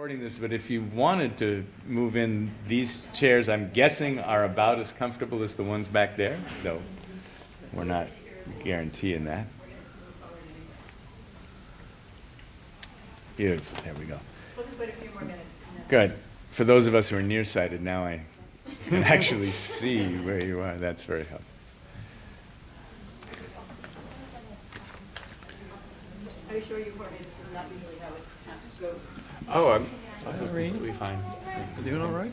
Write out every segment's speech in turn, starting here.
Recording this, but if you wanted to move in, these chairs, I'm guessing, are about as comfortable as the ones back there, though we're not guaranteeing that. Beautiful. There we go. We'll just wait a few more minutes. Good. For those of us who are nearsighted, now I can actually see where you are. That's very helpful. Are you sure you weren't? This is not usually how it goes. Oh, this is completely fine. Doing all right?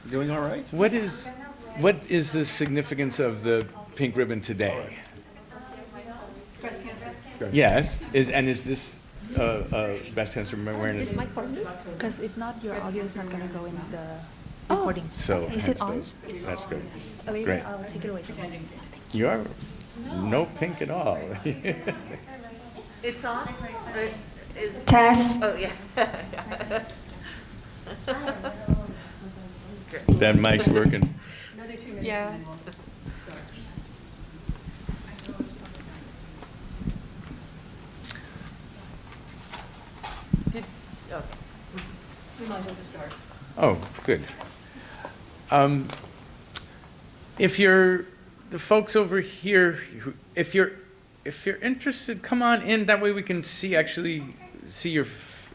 Doing all right? What is the significance of the pink ribbon today? Breast cancer. Yes. Is this breast cancer awareness? Is it mic for me? Because if not, your audio is not going to go in the recording. So Is it on? That's good. Later, Great. I'll take it away. You are no pink at all. It's on? Test. Oh, yeah. That mic's working. Another 2 minutes. Yeah. and then we'll start. Okay. We might as well just start. Oh, good. If you're the folks over here, if you're interested, come on in. That way we can see your.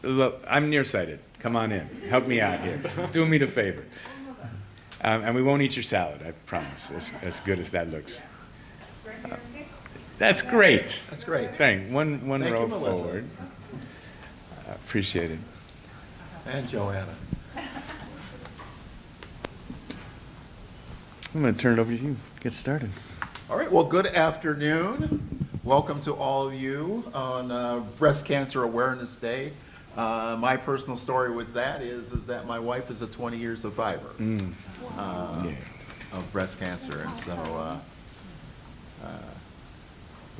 Look, I'm nearsighted. Come on in. Help me out here. Do me the favor. And we won't eat your salad. I promise. As good as that looks. That's great. That's great. Thank. One Thank row you, Melissa. forward. Appreciate it. And Joanna. I'm going to turn it over to you. Get started. All right, well, good afternoon. Welcome to all of you on Breast Cancer Awareness Day. My personal story with that is that my wife is a 20-year survivor of breast cancer, and so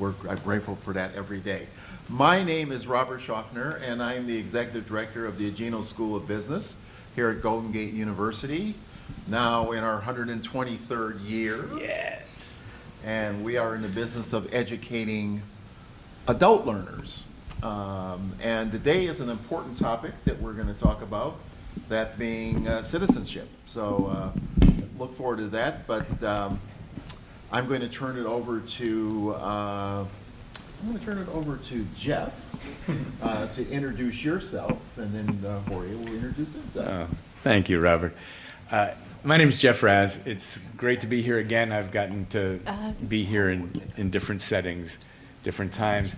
I'm grateful for that every day. My name is Robert Schaffner, and I am the Executive Director of the Agino School of Business here at Golden Gate University, now in our 123rd year. Yes. And we are in the business of educating adult learners. And today is an important topic that we're going to talk about, that being citizenship. So look forward to that. But I'm going to turn it over to Jeff to introduce yourself, and then Jorge will introduce himself. Oh, thank you, Robert. My name is Jeff Raz. It's great to be here again. I've gotten to be here in different settings, different times.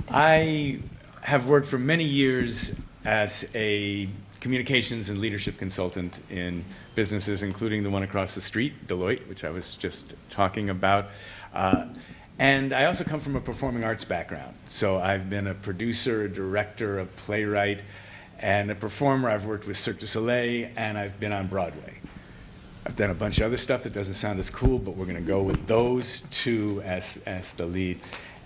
I have worked for many years as a communications and leadership consultant in businesses, including the one across the street, Deloitte, which I was just talking about. And I also come from a performing arts background. So I've been a producer, a director, a playwright, and a performer. I've worked with Cirque du Soleil, and I've been on Broadway. I've done a bunch of other stuff that doesn't sound as cool, but we're going to go with those two as the lead.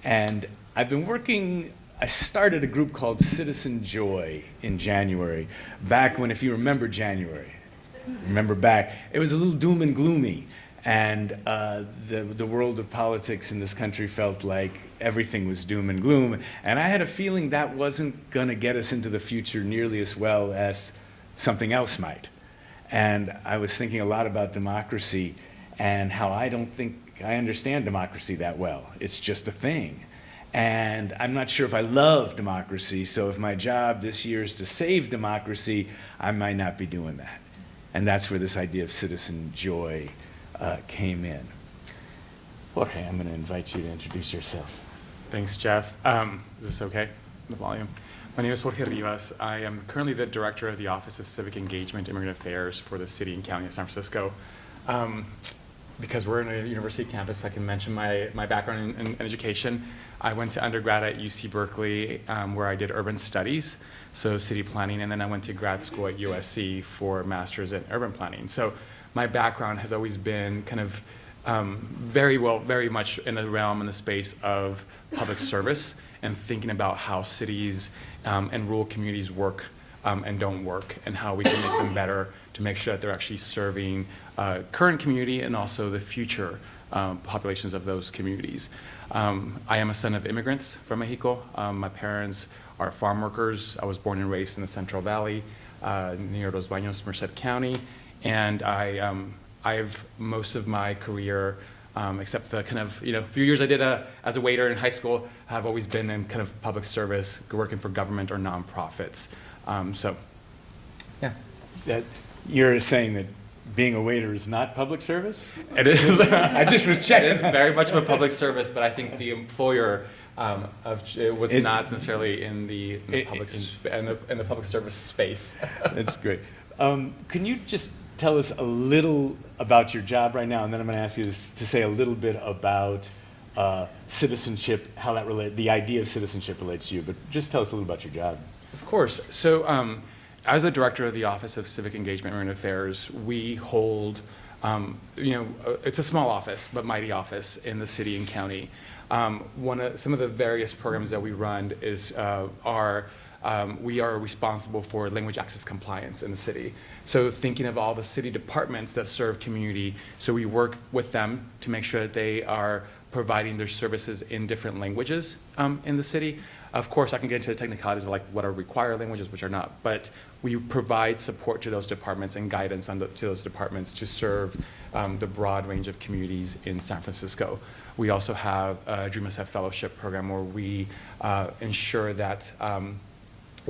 And I've been working, I started a group called Citizen Joy in January, back when, if you remember January, remember back, it was a little doom and gloomy. And the world of politics in this country felt like everything was doom and gloom. And I had a feeling that wasn't going to get us into the future nearly as well as something else might. And I was thinking a lot about democracy and how I don't think I understand democracy that well. It's just a thing. And I'm not sure if I love democracy, so if my job this year is to save democracy, I might not be doing that. And that's where this idea of citizen joy came in. Jorge, I'm going to invite you to introduce yourself. Thanks, Jeff. Is this okay? The volume. My name is Jorge Rivas. I am currently the Director of the Office of Civic Engagement and Immigrant Affairs for the City and County of San Francisco. Because we're in a university campus, I can mention my background in education. I went to undergrad at UC Berkeley, where I did urban studies, so city planning, and then I went to grad school at USC for a master's in urban planning. So my background has always been kind of very much in the realm and the space of public service and thinking about how cities and rural communities work and don't work, and how we can make them better to make sure that they're actually serving current community and also the future populations of those communities. I am a son of immigrants from Mexico. My parents are farm workers. I was born and raised in the Central Valley, near Los Baños, Merced County, and I've most of my career, except the kind of few years I did as a waiter in high school, have always been in kind of public service, working for government or nonprofits. So, yeah. That you're saying that being a waiter is not public service? It is. I just was checking. It is very much of a public service, but I think the employer was not necessarily in the public service space. That's great. Can you just tell us a little about your job right now, and then I'm going to ask you to say a little bit about citizenship, how that the idea of citizenship relates to you. But just tell us a little about your job. Of course. So, as the director of the Office of Civic Engagement and Immigrant Affairs, we hold, it's a small office, but mighty office in the city and county. Some of the various programs that we run we are responsible for language access compliance in the city. So thinking of all the city departments that serve community, so we work with them to make sure that they are providing their services in different languages in the city. Of course, I can get into the technicalities of like what are required languages, which are not, but we provide support to those departments and guidance to those departments to serve the broad range of communities in San Francisco. We also have a Dream SF Fellowship program where we ensure that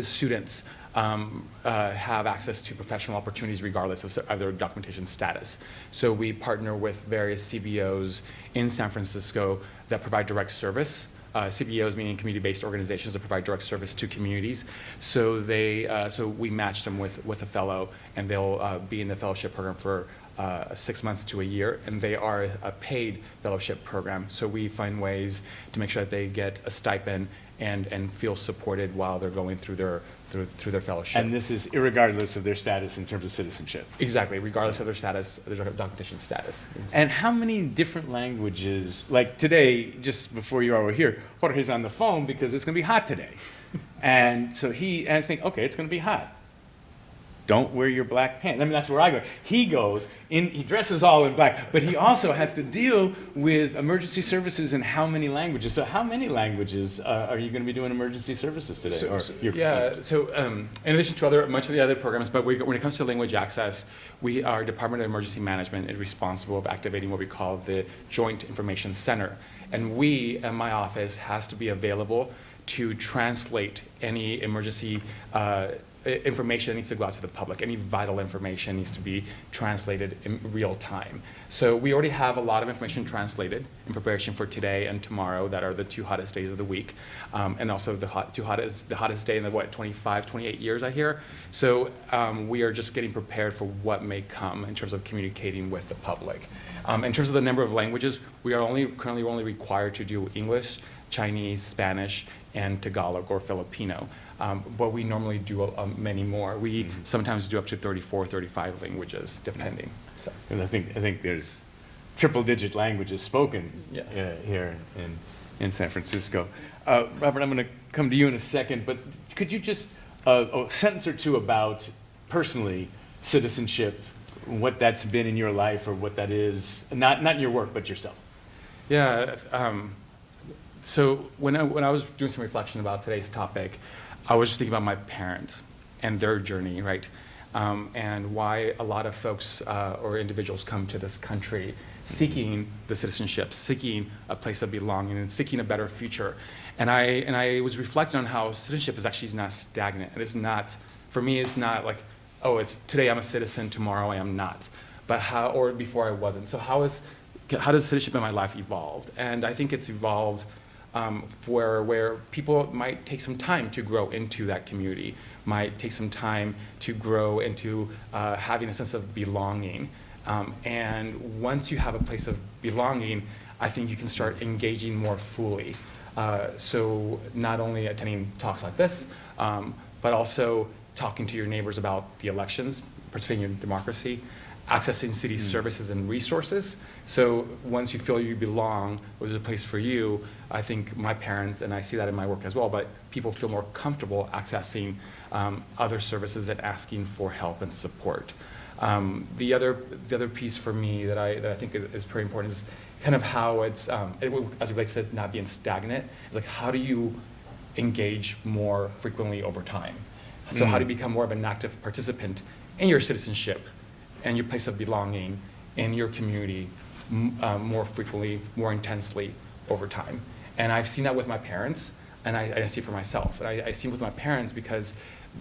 students have access to professional opportunities regardless of their documentation status. So we partner with various CBOs in San Francisco that provide direct service. CBOs meaning community-based organizations that provide direct service to communities. So so we match them with a fellow, and they'll be in the fellowship program for 6 months to a year, and they are a paid fellowship program. So we find ways to make sure that they get a stipend and feel supported while they're going through their fellowship. And this is irregardless of their status in terms of citizenship. Exactly, regardless of their status, their documentation status. And how many different languages, like today, just before you all were here, Jorge's on the phone because it's going to be hot today. And so I think, okay, it's going to be hot. Don't wear your black pants. I mean, that's where I go. He dresses all in black, but he also has to deal with emergency services in how many languages? So how many languages are you going to be doing emergency services today? In addition to much of the other programs, but when it comes to language access, our Department of Emergency Management is responsible for activating what we call the Joint Information Center. And we, in my office, has to be available to translate any emergency information that needs to go out to the public. Any vital information needs to be translated in real time. So we already have a lot of information translated in preparation for today and tomorrow that are the 2 hottest days of the week. And also the hottest day in the 25, 28 years, I hear. So we are just getting prepared for what may come in terms of communicating with the public. In terms of the number of languages, we are currently only required to do English, Chinese, Spanish, and Tagalog or Filipino. But we normally do many more. We sometimes do up to 34, 35 languages, depending. So. And I think there's triple-digit languages spoken here in San Francisco. Robert, I'm going to come to you in a second, but could you just a sentence or two about personally citizenship, what that's been in your life or what that is, not in your work, but yourself? Yeah. So when I was doing some reflection about today's topic, I was just thinking about my parents and their journey, right? And why a lot of folks or individuals come to this country seeking the citizenship, seeking a place of belonging, and seeking a better future. And I was reflecting on how citizenship is actually not stagnant. It is not, for me, it's not like, oh, it's today I'm a citizen, tomorrow I am not. But or before I wasn't. So how does citizenship in my life evolved? And I think it's evolved where people might take some time to grow into that community, might take some time to grow into having a sense of belonging. And once you have a place of belonging, I think you can start engaging more fully. So not only attending talks like this, but also talking to your neighbors about the elections, participating in democracy, accessing city services and resources. So once you feel you belong, or there's a place for you, I think my parents, and I see that in my work as well, but people feel more comfortable accessing other services and asking for help and support. The other piece for me that I think is very important kind of how it's, as Blake says, not being stagnant. It's like, how do you engage more frequently over time? So how do you become more of an active participant in your citizenship and your place of belonging in your community more frequently, more intensely over time? And I've seen that with my parents, and I see it for myself. And I see it with my parents because,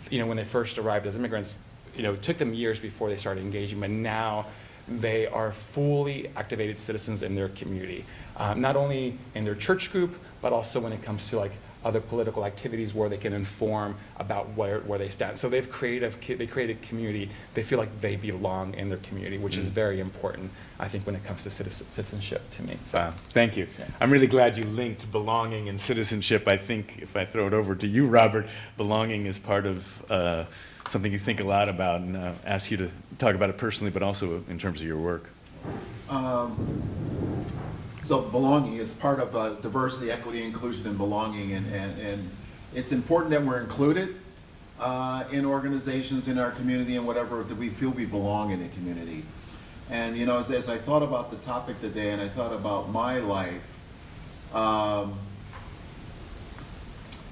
when they first arrived as immigrants, it took them years before they started engaging, but now they are fully activated citizens in their community, not only in their church group, but also when it comes to other political activities where they can inform about where they stand. So they create a community. They feel like they belong in their community, which is very important, I think, when it comes to citizenship to me. So, Wow, thank you. Yeah. I'm really glad you linked belonging and citizenship. I think if I throw it over to you, Robert, belonging is part of something you think a lot about, and ask you to talk about it personally, but also in terms of your work. So belonging is part of diversity, equity, inclusion, and belonging, and it's important that we're included in organizations, in our community, and whatever that we feel we belong in the community. And as I thought about the topic today, and I thought about my life,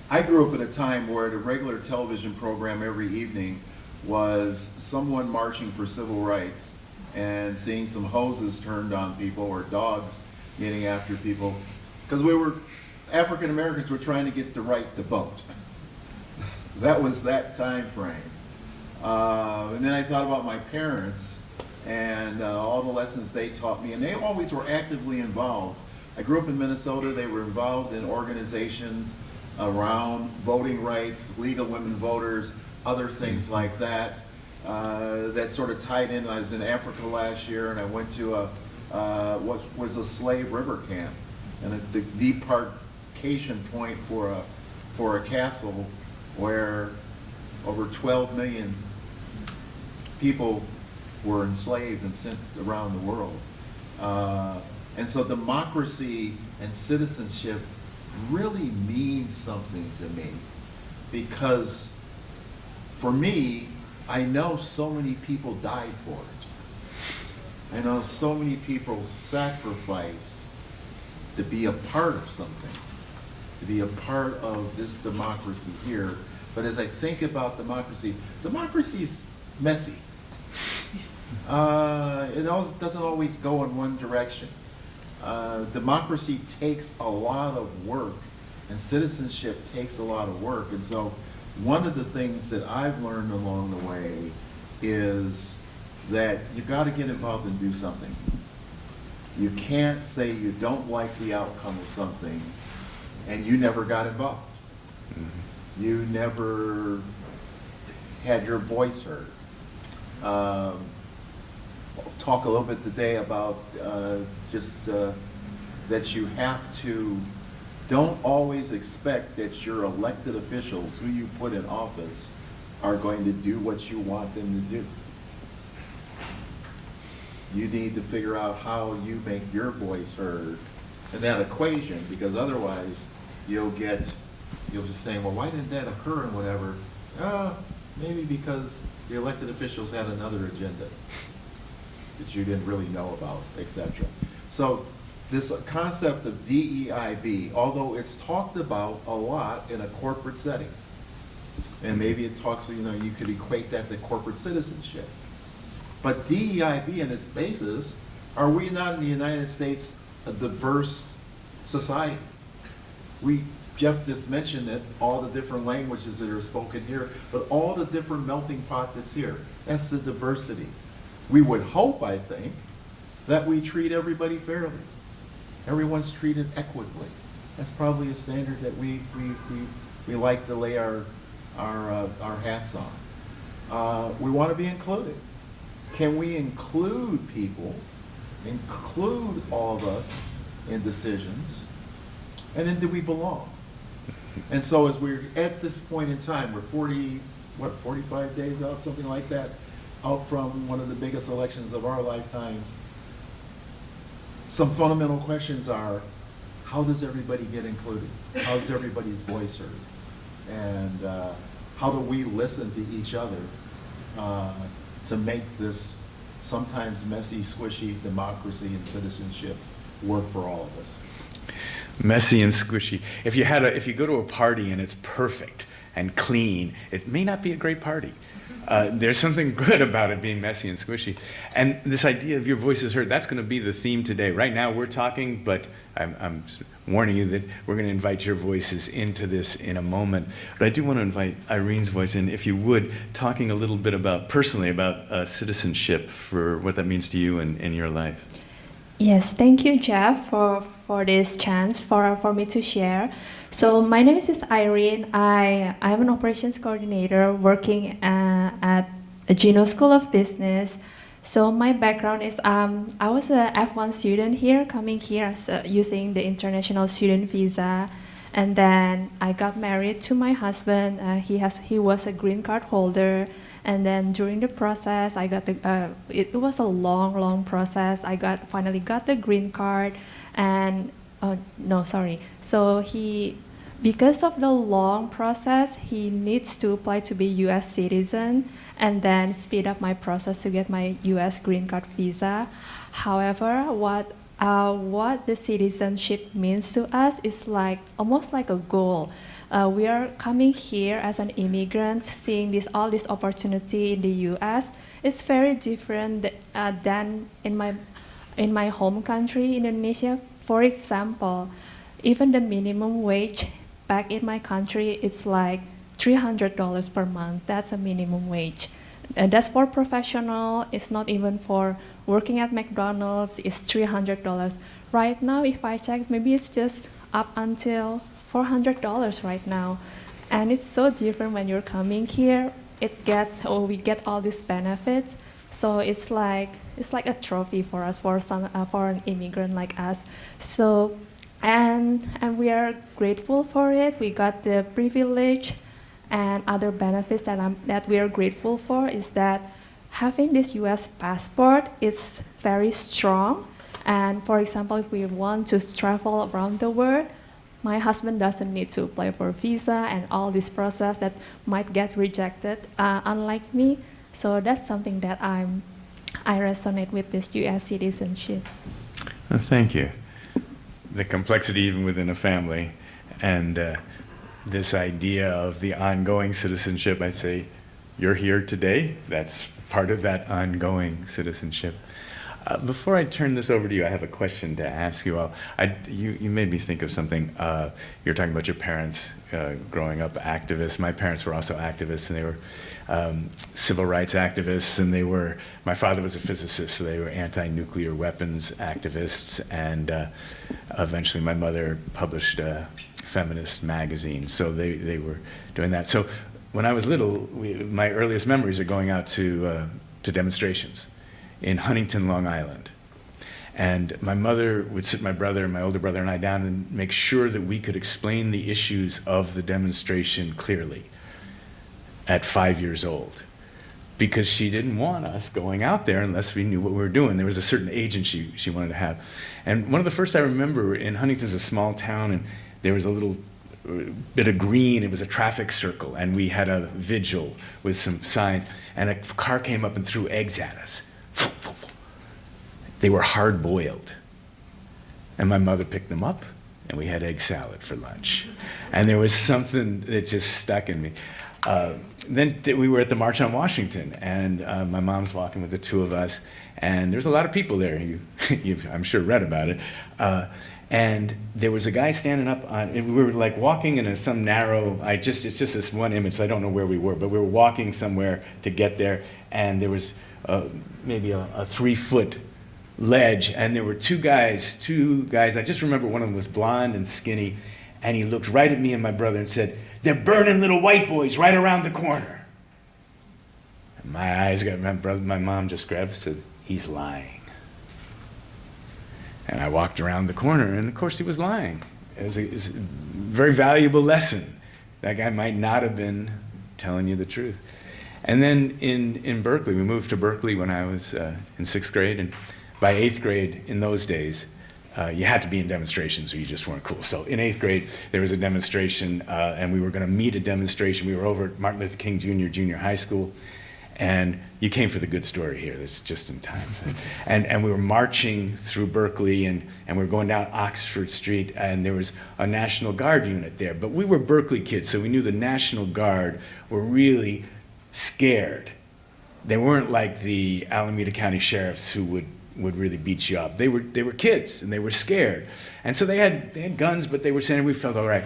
I grew up at a time where the regular television program every evening was someone marching for civil rights and seeing some hoses turned on people or dogs getting after people, because African Americans were trying to get the right to vote. That was that time frame. And then I thought about my parents and all the lessons they taught me, and they always were actively involved. I grew up in Minnesota. They were involved in organizations around voting rights, League of Women Voters, other things like that. That sort of tied in. I was in Africa last year, and I went to what was a slave river camp, and the debarkation point for a castle where over 12 million people were enslaved and sent around the world. And so democracy and citizenship really means something to me, because for me, I know so many people died for it. I know so many people sacrifice to be a part of something, to be a part of this democracy here. But as I think about democracy, democracy's messy. It doesn't always go in one direction. Democracy takes a lot of work, and citizenship takes a lot of work. And so one of the things that I've learned along the way is that you've got to get involved and do something. You can't say you don't like the outcome of something and you never got involved. You never had your voice heard. I'll talk a little bit today about that you have to, don't always expect that your elected officials who you put in office are going to do what you want them to do. You need to figure out how you make your voice heard in that equation, because otherwise you'll just say, well, why didn't that occur and whatever? Maybe because the elected officials had another agenda that you didn't really know about, etc. So this concept of DEIB, although it's talked about a lot in a corporate setting, and maybe it talks, you could equate that to corporate citizenship. But DEIB in its basis, are we not in the United States a diverse society? Jeff just mentioned that all the different languages that are spoken here, but all the different melting pot that's here, that's the diversity. We would hope, I think, that we treat everybody fairly. Everyone's treated equitably. That's probably a standard that we like to lay our hats on. We want to be included. Can we include people, include all of us in decisions, and then do we belong? And so as we're at this point in time, we're 45 days out, something like that, out from one of the biggest elections of our lifetimes. Some fundamental questions are, how does everybody get included? How is everybody's voice heard? And how do we listen to each other to make this sometimes messy, squishy democracy and citizenship work for all of us. Messy and squishy. If you go to a party and it's perfect and clean, it may not be a great party. There's something good about it being messy and squishy. And this idea of your voice is heard, that's going to be the theme today. Right now we're talking, but I'm warning you that we're going to invite your voices into this in a moment. But I do want to invite Irene's voice in, if you would, talking a little bit personally about citizenship, for what that means to you in your life. Yes, thank you, Jeff, for this chance for me to share. So my name is Irene. I'm an operations coordinator working at the Gino School of Business. So my background is I was a F1 student here, coming here using the international student visa, and then I got married to my husband. He was a green card holder. And then during the process, I got it was a long process. Finally got the green card, and So because of the long process, he needs to apply to be U.S. citizen, and then speed up my process to get my U.S. green card visa. However, what the citizenship means to us is almost like a goal. We are coming here as an immigrant, seeing all this opportunity in the U.S. It's very different than in my home country, Indonesia. For example, even the minimum wage back in my country, it's like $300 per month. That's a minimum wage. And that's for professional. It's not even for working at McDonald's. It's $300. Right now, if I check, maybe it's just up until $400 right now. And it's so different when you're coming here. We get all these benefits. So it's like a trophy for us, for an immigrant like us. So, and we are grateful for it. We got the privilege and other benefits that we are grateful for is that having this U.S. passport is very strong. And for example, if we want to travel around the world, my husband doesn't need to apply for a visa and all this process that might get rejected, unlike me. So that's something that I resonate with this U.S. citizenship. Well, thank you. The complexity even within a family, and this idea of the ongoing citizenship, I'd say you're here today. That's part of that ongoing citizenship. Before I turn this over to you, I have a question to ask you all. You made me think of something. You're talking about your parents growing up activists. My parents were also activists, and they were civil rights activists, and my father was a physicist, so they were anti-nuclear weapons activists, and eventually my mother published a feminist magazine, so they were doing that. So when I was little, my earliest memories are going out to demonstrations in Huntington, Long Island. And my mother would sit my older brother and I down and make sure that we could explain the issues of the demonstration clearly at 5 years old, because she didn't want us going out there unless we knew what we were doing. There was a certain agency she wanted to have. And one of the first I remember, in Huntington's a small town, and there was a little bit of green, it was a traffic circle, and we had a vigil with some signs, and a car came up and threw eggs at us. They were hard-boiled. And my mother picked them up, and we had egg salad for lunch. And there was something that just stuck in me. Then we were at the March on Washington, and my mom's walking with the two of us, and there's a lot of people there. You've, I'm sure, read about it. And there was a guy standing up on, and we were like walking in some narrow, it's just this one image, so I don't know where we were, but we were walking somewhere to get there, and there was maybe a 3-foot ledge, and there were two guys, I just remember one of them was blonde and skinny, and he looked right at me and my brother and said, "They're burning little white boys right around the corner." And my eyes got, my mom just grabbed and said, "He's lying." And I walked around the corner, and of course he was lying. It was a very valuable lesson. That guy might not have been telling you the truth. And then in Berkeley, we moved to Berkeley when I was in 6th grade, and by 8th grade in those days, you had to be in demonstrations or you just weren't cool. So in 8th grade, there was a demonstration, and we were going to meet a demonstration. We were over at Martin Luther King Jr. Junior High School, And you came for the good story here. That's just in time. And we were marching through Berkeley, and we were going down Oxford Street, and there was a National Guard unit there. But we were Berkeley kids, so we knew the National Guard were really scared. They weren't like the Alameda County sheriffs who would really beat you up. They were kids, and they were scared. And so they had guns, but they were saying, we felt all right.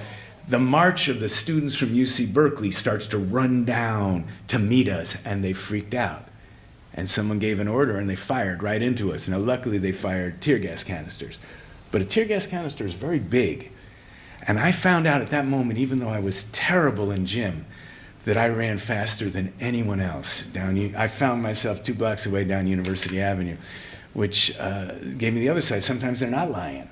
The march of the students from UC Berkeley starts to run down to meet us, and they freaked out. And someone gave an order, and they fired right into us. Now, luckily, they fired tear gas canisters. But a tear gas canister is very big. And I found out at that moment, even though I was terrible in gym, that I ran faster than anyone else. I found myself 2 blocks away down University Avenue, which gave me the other side. Sometimes they're not lying.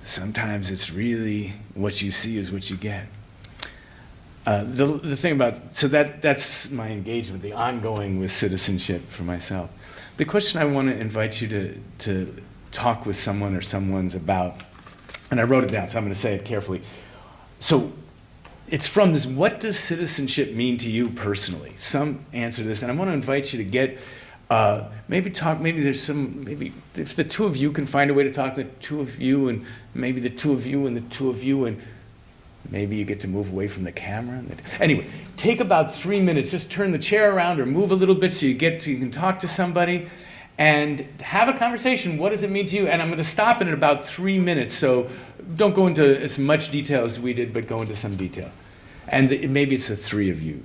Sometimes it's really what you see is what you get. The thing about, so that's my engagement, the ongoing with citizenship for myself. The question I want to invite you to talk with someone or someone's about, and I wrote it down, so I'm going to say it carefully. So it's from this, what does citizenship mean to you personally? Some answer to this, and I want to invite you to get, maybe if the two of you can find a way to talk, the two of you, and maybe the two of you and the two of you, and maybe you get to move away from the camera. Anyway, take about 3 minutes, just turn the chair around or move a little bit so you can talk to somebody and have a conversation. What does it mean to you? And I'm going to stop it in about 3 minutes, so don't go into as much detail as we did, but go into some detail. And maybe it's the three of you.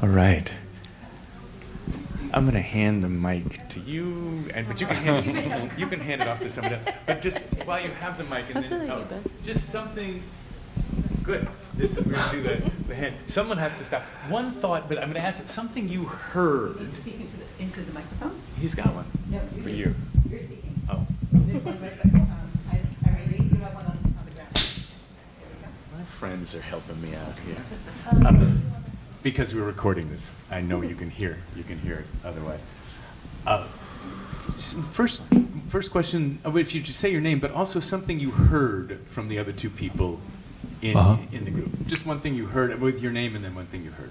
All right. I'm going to hand the mic to you, but you can hand it off to somebody else. But just while you have the mic, and then just something good. We're going to do the hand. Someone has to stop. One thought, but I'm going to ask it. Something you heard. Are you speaking into the microphone? He's got one. No, for you. You're speaking. Oh. This one right there. Irene, you have one on the ground. There we go. My friends are helping me out here. Because we're recording this, I know you can hear it otherwise. First question, if you just say your name, but also something you heard from the other two people in the group. Just one thing you heard with your name, and then one thing you heard.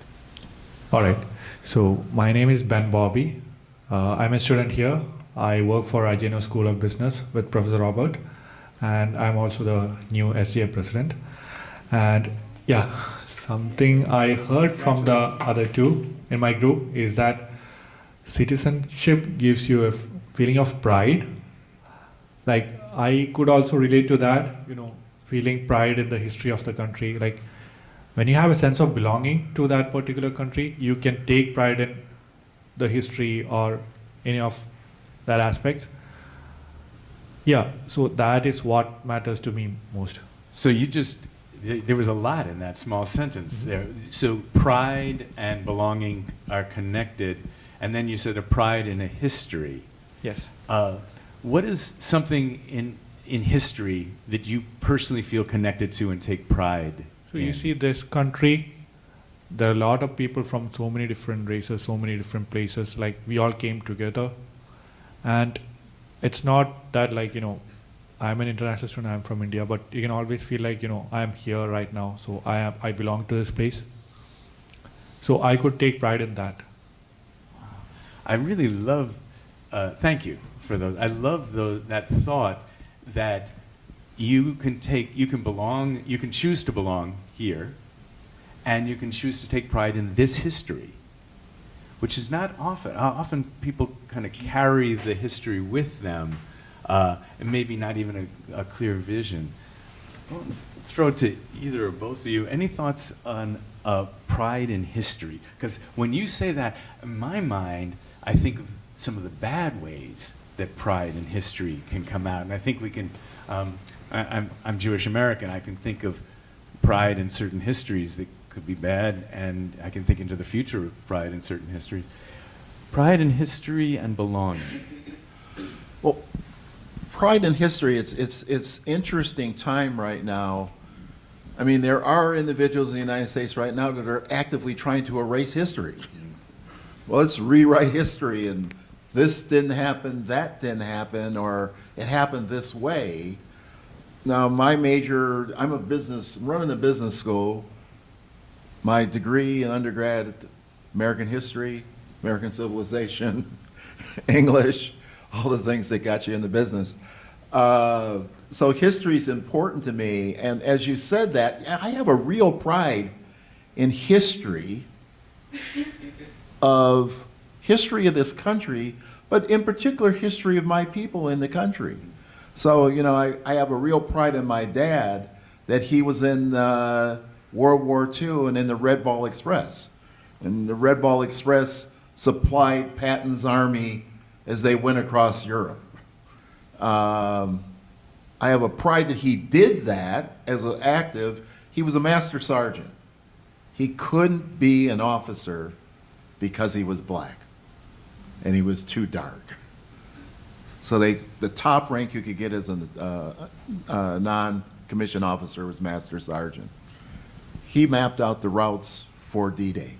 All right. So my name is Ben Bobby. I'm a student here. I work for IGNO School of Business with Professor Robert, and I'm also the new SGA president. And yeah, something I heard from the other two in my group is that citizenship gives you a feeling of pride. Like, I could also relate to that, feeling pride in the history of the country. Like, when you have a sense of belonging to that particular country, you can take pride in the history or any of that aspects. Yeah, so that is what matters to me most. So there was a lot in that small sentence there. So pride and belonging are connected, and then you said a pride in a history. Yes. What is something in history that you personally feel connected to and take pride So in? you see, this country, there are a lot of people from so many different races, so many different places. Like, we all came together, and it's not that I'm an international student, I'm from India, but you can always feel like, I'm here right now, so I belong to this place. So I could take pride in that. I really love, thank you for those. I love that thought that you can choose to belong here, and you can choose to take pride in this history, which is not often. Often people kind of carry the history with them, and maybe not even a clear vision. I'll throw it to either or both of you. Any thoughts on pride in history? Because when you say that, in my mind, I think of some of the bad ways that pride in history can come out. And I think we can, I'm Jewish American, I can think of pride in certain histories that could be bad, and I can think into the future of pride in certain histories. Pride in history and belonging. Well, pride in history, it's interesting time right now. I mean, there are individuals in the United States right now that are actively trying to erase history. Well, let's rewrite history, and this didn't happen, that didn't happen, or it happened this way. Now, my major, I'm running a business school. My degree in undergrad, American history, American civilization, English, all the things that got you in the business. So history is important to me. And as you said that, I have a real pride in history of this country, but in particular history of my people in the country. So, you know, I have a real pride in my dad that he was in World War II and in the Red Ball Express. And the Red Ball Express supplied Patton's army as they went across Europe. I have a pride that he did that as an active. He was a master sergeant. He couldn't be an officer because he was black and he was too dark. So the top rank you could get as a non-commissioned officer was master sergeant. He mapped out the routes for D-Day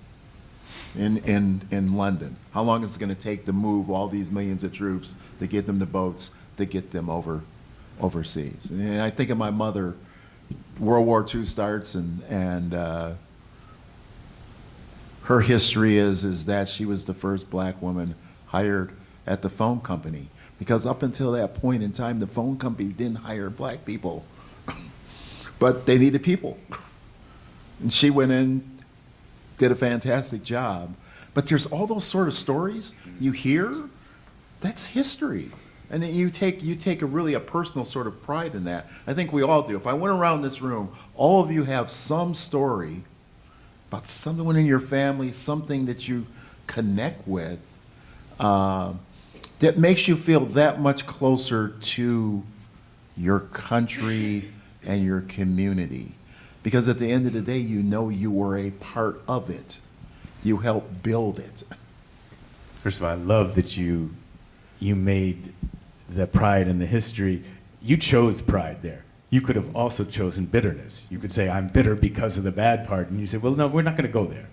in London. How long is it going to take to move all these millions of troops, to get them to boats, to get them overseas? And I think of my mother. World War II starts, and her history is that she was the first black woman hired at the phone company. Because up until that point in time, the phone company didn't hire black people, but they needed people. And she went in, did a fantastic job. But there's all those sort of stories you hear, that's history. And then you take a personal sort of pride in that. I think we all do. If I went around this room, all of you have some story about someone in your family, something that you connect with, that makes you feel that much closer to your country and your community. Because at the end of the day, you know you were a part of it. You helped build it. First of all, I love that you made the pride and the history. You chose pride there. You could have also chosen bitterness. You could say, I'm bitter because of the bad part. And you say, well, no, we're not going to go there.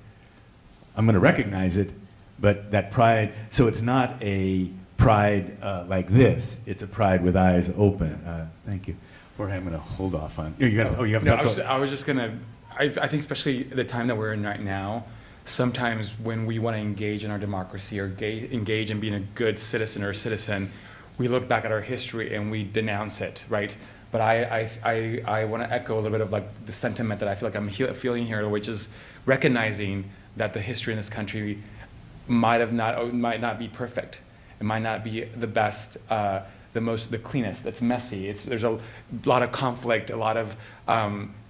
I'm going to recognize it, but that pride, so it's not a pride like this. It's a pride with eyes open. Thank you. Or I'm going to hold off on. You have No, I was just going to, I think especially the time that we're in right now, sometimes when we want to engage in our democracy or engage in being a good citizen or a citizen, we look back at our history and we denounce it, right? But I want to echo a little bit of like the sentiment that I feel like I'm feeling here, which is recognizing that the history in this country might not be perfect. It might not be the best, the cleanest. It's messy. There's a lot of conflict, a lot of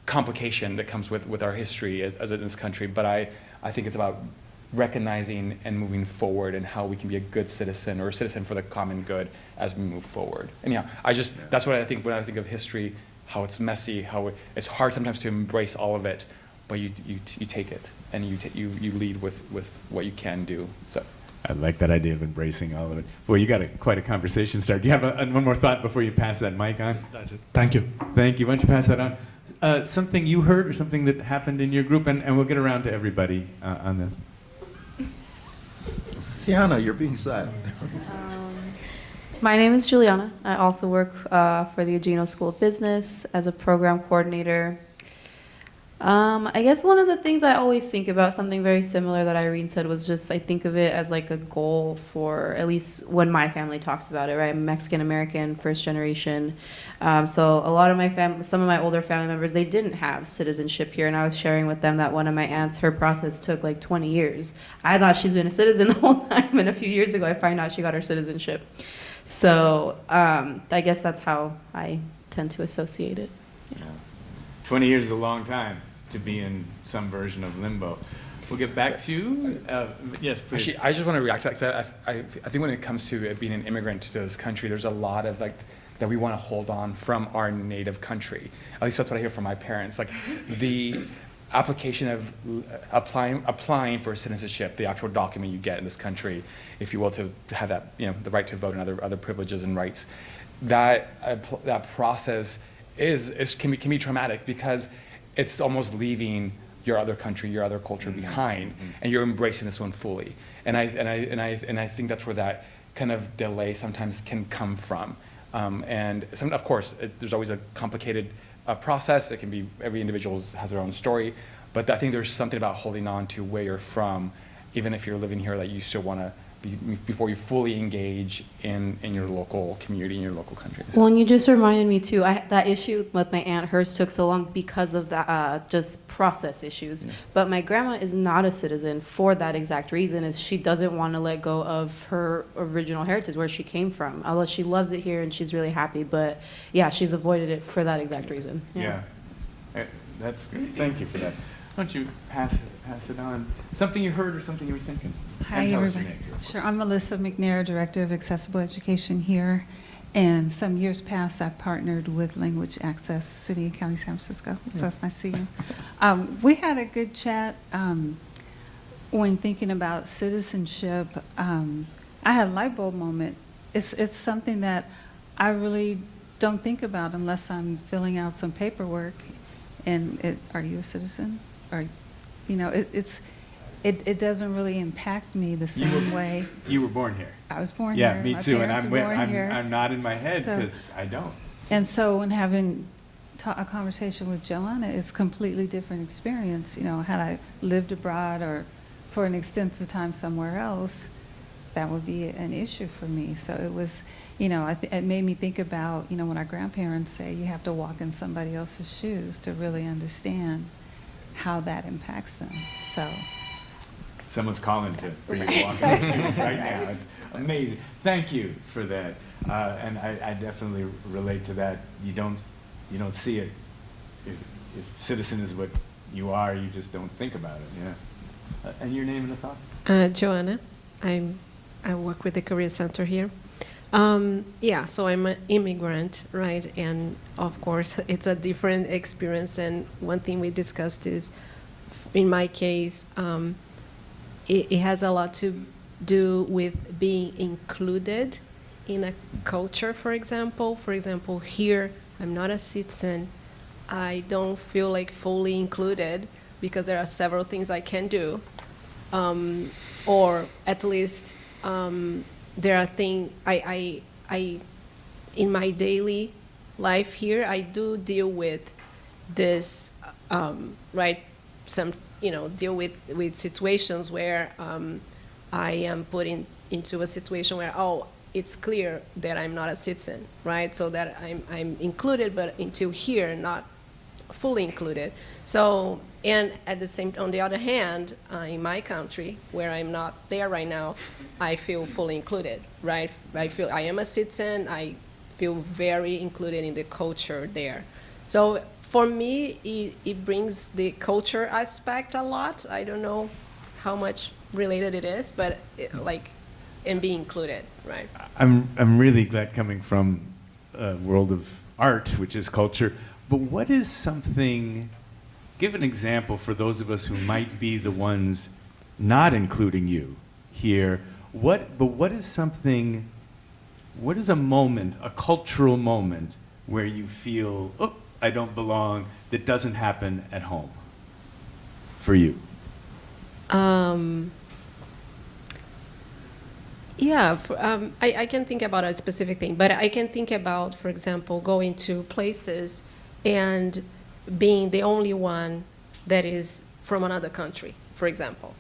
complication that comes with our history as in this country. But I think it's about recognizing and moving forward and how we can be a good citizen or a citizen for the common good as we move forward. And yeah, that's what I think when I think of history, how it's messy, how it's hard sometimes to embrace all of it, but you take it and you lead with what you can do. So I like that idea of embracing all of it. Boy, you got quite a conversation started. Do you have one more thought before you pass that mic on? That's it. Thank you. Thank you. Why don't you pass that on? Something you heard or something that happened in your group, and we'll get around to everybody on this. Tiana, you're being sad. My name is Juliana. I also work for the Ageno School of Business as a program coordinator. I guess one of the things I always think about, something very similar that Irene said, was just I think of it as like a goal for, at least when my family talks about it, right? I'm Mexican American, first generation. So a lot of some of my older family members, they didn't have citizenship here, and I was sharing with them that one of my aunts, her process took like 20 years. I thought she's been a citizen the whole time, and a few years ago I find out she got her citizenship. So I guess that's how I tend to associate it. Yeah. 20 years is a long time to be in some version of limbo. We'll get back to, yes, please. Actually, I just want to react to that, because I think when it comes to being an immigrant to this country, there's a lot of like, that we want to hold on from our native country. At least that's what I hear from my parents. Like the application of applying for citizenship, the actual document you get in this country, if you will, to have that, you know, the right to vote and other privileges and rights, that process can be traumatic, because it's almost leaving your other country, your other culture behind, and you're embracing this one fully. And I think that's where that kind of delay sometimes can come from. And some, of course, there's always a complicated process. It can be, every individual has their own story, but I think there's something about holding on to where you're from, even if you're living here, that you still want to before you fully engage in your local community, in your local country. Well, and you just reminded me too, that issue with my aunt, hers took so long because of that, just process issues. Yeah. But my grandma is not a citizen for that exact reason, is she doesn't want to let go of her original heritage, where she came from. Although she loves it here and she's really happy, but yeah, she's avoided it for that exact reason. Yeah. That's great. Thank you for that. Why don't you pass it on? Something you heard or something you were thinking? Hi, And tell us your everybody. name, too. Sure, I'm Melissa McNair, Director of Accessible Education here. And some years past, I partnered with Language Access City and County San Francisco. So it's nice to see you. We had a good chat when thinking about citizenship. I had a light bulb moment. It's something that I really don't think about unless I'm filling out some paperwork. And are you a citizen? Or, you know, it doesn't really impact me the same way. You were born here. I was born here. Yeah, me My too, and parents were born here. I'm nodding my head So- because I don't. And so when having a conversation with Joanna, it's a completely different experience. You know, had I lived abroad or for an extensive time somewhere else, that would be an issue for me. So it was, you know, it made me think about, you know, when our grandparents say you have to walk in somebody else's shoes to really understand how that impacts them. So. Someone's calling for you to walk in the shoes right now. It's amazing. Thank you for that. And I definitely relate to that. You don't see it. If citizen is what you are, you just don't think about it. Yeah. And your name and the thought? Joanna. I work with the Career Center here. Yeah, so I'm an immigrant, right? And of course, it's a different experience. And one thing we discussed is, in my case, it has a lot to do with being included in a culture, for example. For example, here, I'm not a citizen. I don't feel like fully included because there are several things I can do. Or at least there are things in my daily life here, I do deal with this, right? Deal with situations where I am put into a situation where, it's clear that I'm not a citizen, right? So that I'm included, but until here, not fully included. So, and on the other hand, in my country, where I'm not there right now, I feel fully included, right? I feel I am a citizen. I feel very included in the culture there. So for me, it brings the culture aspect a lot. I don't know how much related it is, but and be included, right? I'm really glad coming from a world of art, which is culture. But what is something, give an example for those of us who might be the ones not including you here. What is a moment, a cultural moment, where you feel, I don't belong, that doesn't happen at home for you? Yeah, I can think about a specific thing, but I can think about, for example, going to places and being the only one that is from another country, for example,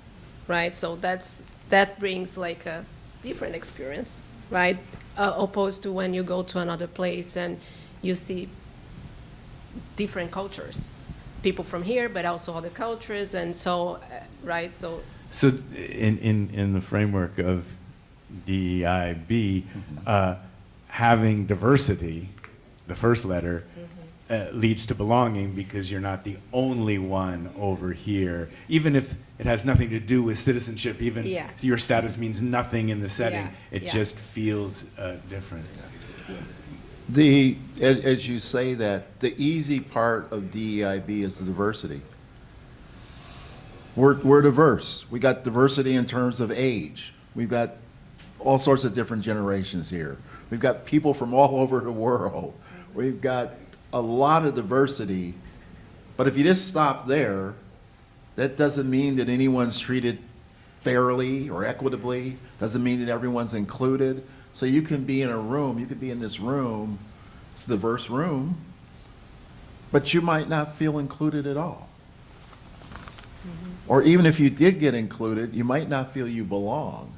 right? So that brings like a different experience, right? Opposed to when you go to another place and you see different cultures, people from here, but also other cultures, and so, right? So in the framework of DEIB, having diversity, the first letter, leads to belonging because you're not the only one over here. Even if it has nothing to do with citizenship, even your status means nothing in the setting, it just feels different. As you say that, the easy part of DEIB is the diversity. We're diverse. We got diversity in terms of age. We've got all sorts of different generations here. We've got people from all over the world. We've got a lot of diversity, but if you just stop there, that doesn't mean that anyone's treated fairly or equitably, doesn't mean that everyone's included. So you can be in a room, you could be in this room, it's a diverse room, but you might not feel included at all. Or even if you did get included, you might not feel you belong.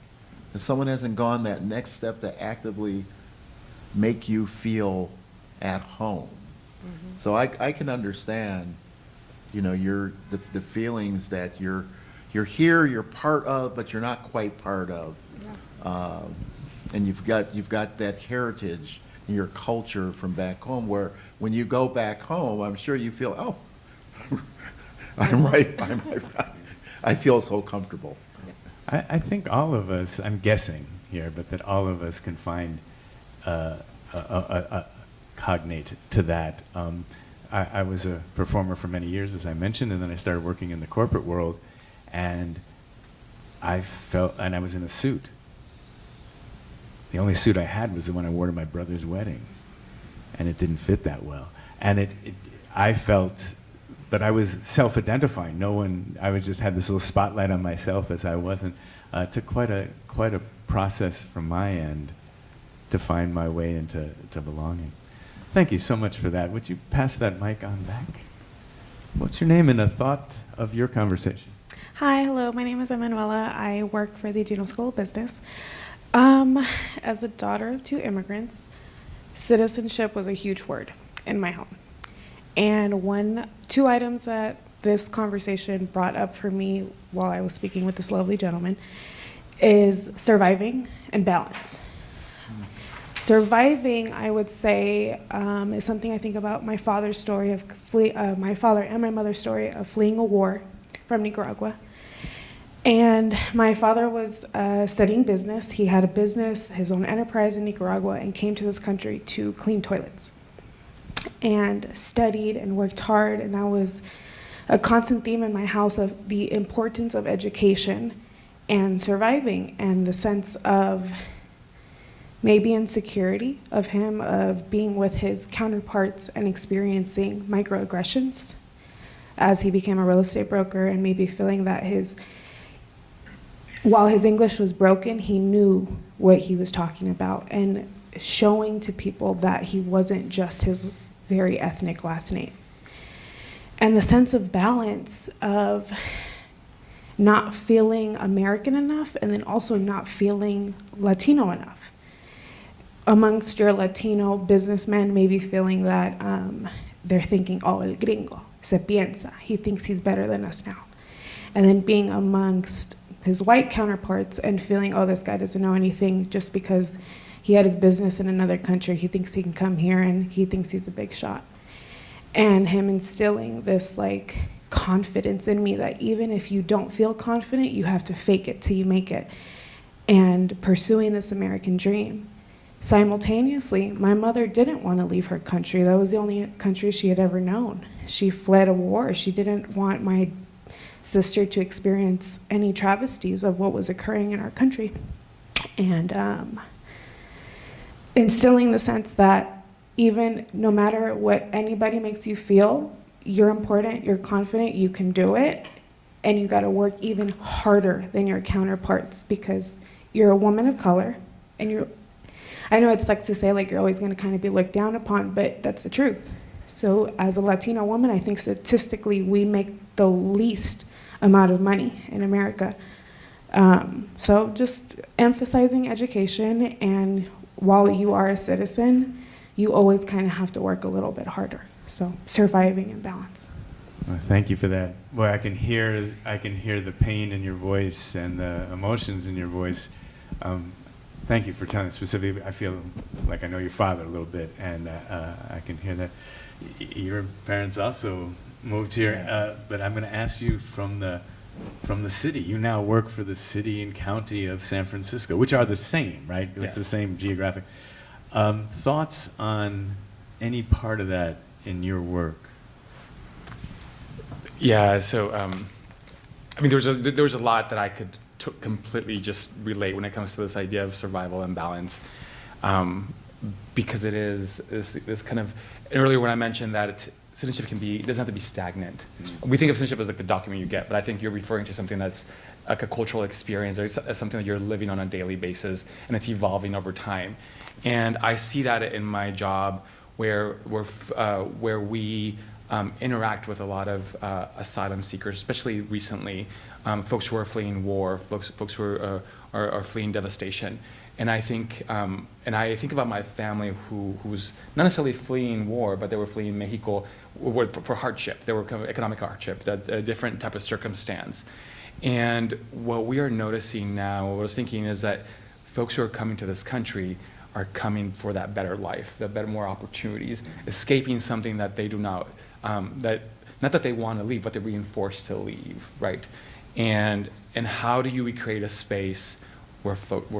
If someone hasn't gone that next step to actively make you feel at home. So I can understand, you know, the feelings that you're here, you're part of, but you're not quite part of. And you've got that heritage and your culture from back home, where when you go back home, I'm sure you feel, oh, I feel so comfortable. I think all of us, I'm guessing here, but that all of us can find cognate to that. I was a performer for many years, as I mentioned, and then I started working in the corporate world, and I was in a suit. The only suit I had was the one I wore to my brother's wedding, and it didn't fit that well. And I felt, but I was self-identifying. I just had this little spotlight on myself as I wasn't. It took quite a process from my end to find my way into belonging. Thank you so much for that. Would you pass that mic on back? What's your name and a thought of your conversation? Hi, hello. My name is Emanuela. I work for the Juneau School of Business. As a daughter of 2 immigrants, citizenship was a huge word in my home. And 2 items that this conversation brought up for me while I was speaking with this lovely gentleman is surviving and balance. Surviving, I would say, is something I think about my father's story of my father and my mother's story of fleeing a war from Nicaragua. And my father was studying business. He had a business, his own enterprise in Nicaragua, and came to this country to clean toilets. And studied and worked hard, and that was a constant theme in my house of the importance of education and surviving, and the sense of maybe insecurity of him, of being with his counterparts and experiencing microaggressions as he became a real estate broker, and maybe feeling that while his English was broken, he knew what he was talking about, and showing to people that he wasn't just his very ethnic last name. And the sense of balance of not feeling American enough, and then also not feeling Latino enough. Amongst your Latino businessmen, maybe feeling that they're thinking, oh, el gringo, se piensa, he thinks he's better than us now. And then being amongst his white counterparts and feeling, oh, this guy doesn't know anything just because he had his business in another country. He thinks he can come here and he thinks he's a big shot. And him instilling this like confidence in me that even if you don't feel confident, you have to fake it till you make it. And pursuing this American dream. Simultaneously, my mother didn't want to leave her country. That was the only country she had ever known. She fled a war. She didn't want my sister to experience any travesties of what was occurring in our country. And instilling the sense that even no matter what anybody makes you feel, you're important, you're confident, you can do it, and you got to work even harder than your counterparts because you're a woman of color, and I know it sucks to say like you're always going to kind of be looked down upon, but that's the truth. So as a Latino woman, I think statistically we make the least amount of money in America. So just emphasizing education, and while you are a citizen, you always kind of have to work a little bit harder. So surviving and balance. Well, thank you for that. Boy, I can hear the pain in your voice and the emotions in your voice. Thank you for telling specifically. I feel like I know your father a little bit, and I can hear that. Your parents also moved here, but I'm going to ask you from the city. You now work for the city and county of San Francisco, which are the same, right? Yeah. It's the same geographic. Thoughts on any part of that in your work? Yeah, so I mean, there was a lot that I could completely just relate when it comes to this idea of survival and balance, because it is this kind of, earlier when I mentioned that citizenship doesn't have to be stagnant. We think of citizenship as like the document you get, but I think you're referring to something that's like a cultural experience or something that you're living on a daily basis, and it's evolving over time. And I see that in my job where we interact with a lot of asylum seekers, especially recently, folks who are fleeing war, folks who are fleeing devastation. And I think about my family who's not necessarily fleeing war, but they were fleeing Mexico for hardship. They were economic hardship, a different type of circumstance. And what we are noticing now, what I was thinking is that folks who are coming to this country are coming for that better life, the better, more opportunities, escaping something that they do not, not that they want to leave, but they're being forced to leave, right? And how do we create a space where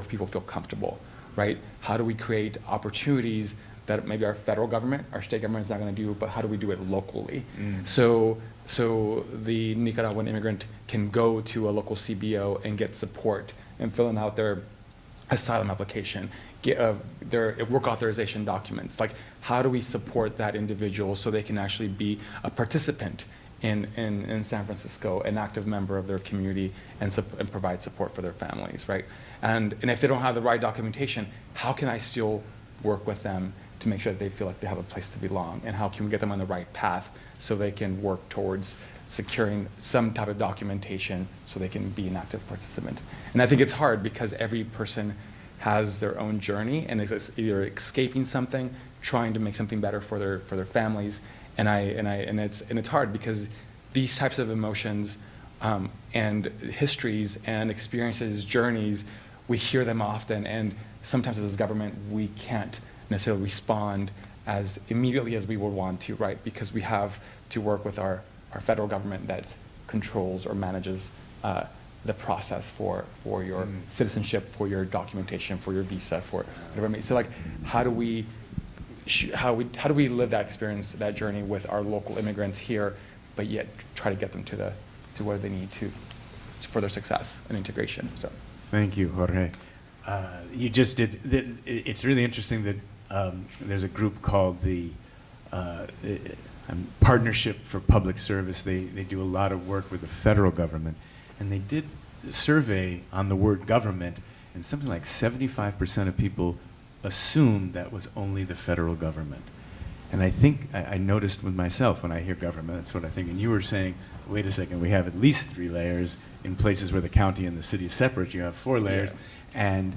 people feel comfortable, right? How do we create opportunities that maybe our federal government, our state government is not going to do, but how do we do it locally? So the Nicaraguan immigrant can go to a local CBO and get support and filling out their asylum application, get their work authorization documents. Like, how do we support that individual so they can actually be a participant in San Francisco, an active member of their community, and provide support for their families, right? And if they don't have the right documentation, how can I still work with them to make sure that they feel like they have a place to belong? And how can we get them on the right path so they can work towards securing some type of documentation so they can be an active participant? And I think it's hard because every person has their own journey and is either escaping something, trying to make something better for their families, and it's hard because these types of emotions and histories and experiences, journeys, we hear them often, and sometimes as a government we can't necessarily respond as immediately as we would want to, right? Because we have to work with our federal government that controls or manages the process for your citizenship, for your documentation, for your visa, for whatever it may be. So like, how do we live that experience, that journey with our local immigrants here, but yet try to get them to where they need to for their success and integration? So, thank you, Jorge. You just did. It's really interesting that there's a group called the Partnership for Public Service. They do a lot of work with the federal government, and they did a survey on the word government, and something like 75% of people assumed that was only the federal government. And I think I noticed with myself when I hear government, that's what I think. And you were saying, wait a second, we have at least 3 layers. In places where the county and the city is separate, you have 4 layers. Yeah. And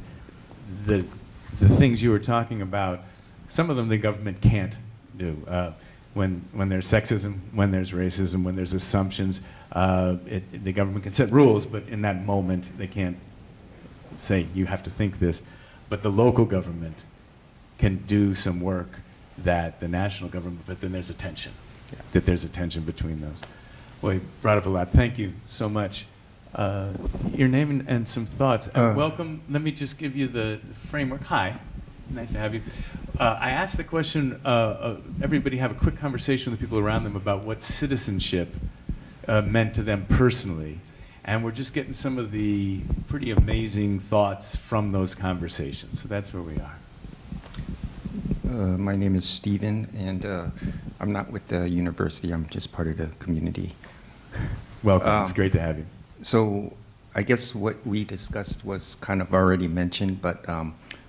the things you were talking about, some of them the government can't do. When there's sexism, when there's racism, when there's assumptions, the government can set rules, but in that moment they can't say you have to think this. But the local government can do some work that the national government, but then there's a tension, that there's a tension between those. Well, you brought up a lot. Thank you so much. Your name and some thoughts. Welcome. Let me just give you the framework. Hi. Nice to have you. I asked the question, everybody have a quick conversation with the people around them about what citizenship meant to them personally. And we're just getting some of the pretty amazing thoughts from those conversations. So that's where we are. My name is Stephen, and I'm not with the university. I'm just part of the community. Welcome. It's great to have you. So I guess what we discussed was kind of already mentioned, but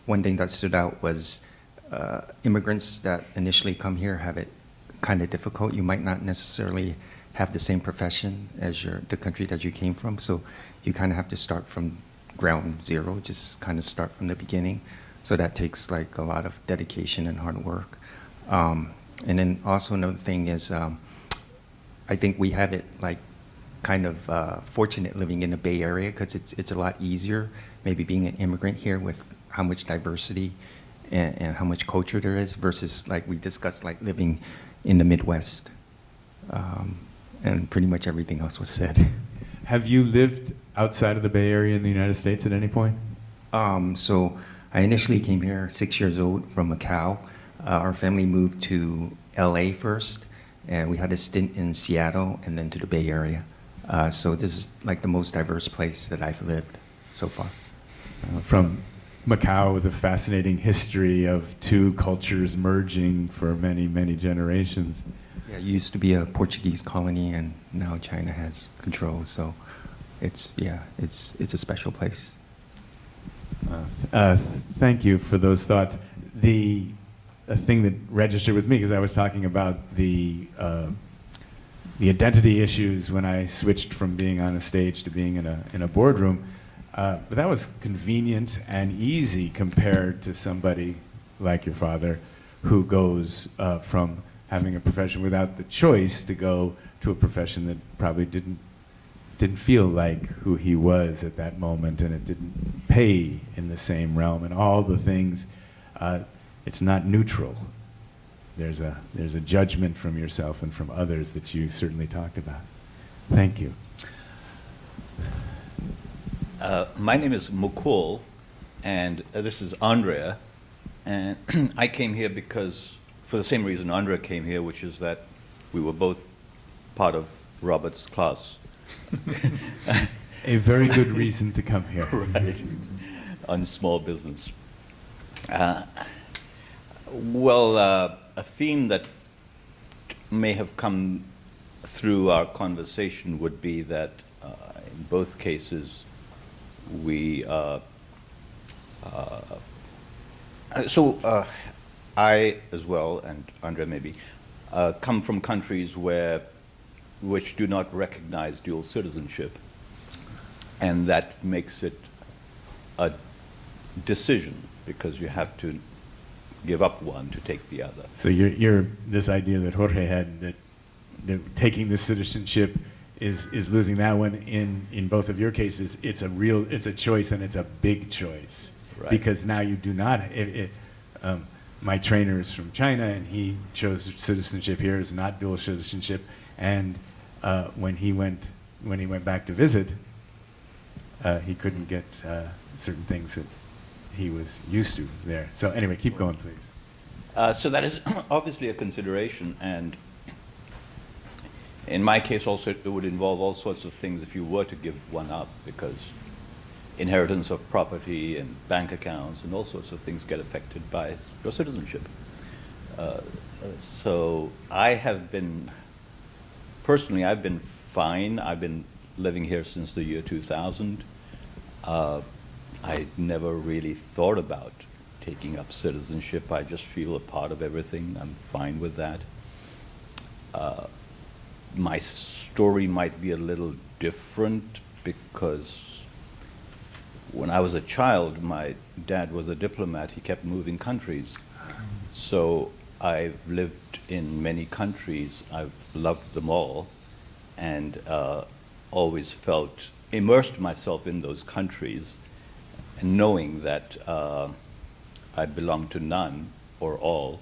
one thing that stood out was immigrants that initially come here have it kind of difficult. You might not necessarily have the same profession as the country that you came from, so you kind of have to start from ground zero, just kind of start from the beginning. So that takes like a lot of dedication and hard work. And then also another thing is, I think we have it like kind of fortunate living in the Bay Area because it's a lot easier maybe being an immigrant here with how much diversity and how much culture there is versus like we discussed like living in the Midwest. And pretty much everything else was said. Have you lived outside of the Bay Area in the United States at any point? So I initially came here 6 years old from Macau. Our family moved to LA first, and we had a stint in Seattle and then to the Bay Area. So this is like the most diverse place that I've lived so far. From Macau with a fascinating history of 2 cultures merging for many, many generations. Yeah, it used to be a Portuguese colony, and now China has control. So it's a special place. Thank you for those thoughts. A thing that registered with me, because I was talking about the identity issues when I switched from being on a stage to being in a boardroom, but that was convenient and easy compared to somebody like your father, who goes from having a profession without the choice to go to a profession that probably didn't feel like who he was at that moment, and it didn't pay in the same realm, and all the things. It's not neutral. There's a judgment from yourself and from others that you certainly talked about. Thank you. My name is Mukul, and this is Andrea. And I came here because, for the same reason Andrea came here, which is that we were both part of Robert's class. A very good reason to come here. Right. On small business. Well, a theme that may have come through our conversation would be that in both cases we I as well, and Andrea maybe, come from countries which do not recognize dual citizenship, and that makes it a decision, because you have to give up one to take the other. So you're this idea that Jorge had, that taking the citizenship is losing that one. In both of your cases, it's a choice, and it's a big choice. Right. Because now you do not. My trainer is from China, and he chose citizenship here as not dual citizenship. And when he went back to visit, he couldn't get certain things that he was used to there. So anyway, keep going, please. So that is obviously a consideration, and in my case also it would involve all sorts of things if you were to give one up, because inheritance of property and bank accounts and all sorts of things get affected by your citizenship. So I've been fine. I've been living here since the year 2000. I never really thought about taking up citizenship. I just feel a part of everything. I'm fine with that. My story might be a little different, because when I was a child, my dad was a diplomat. He kept moving countries. So I've lived in many countries. I've loved them all, and always immersed myself in those countries, and knowing that I belong to none or all.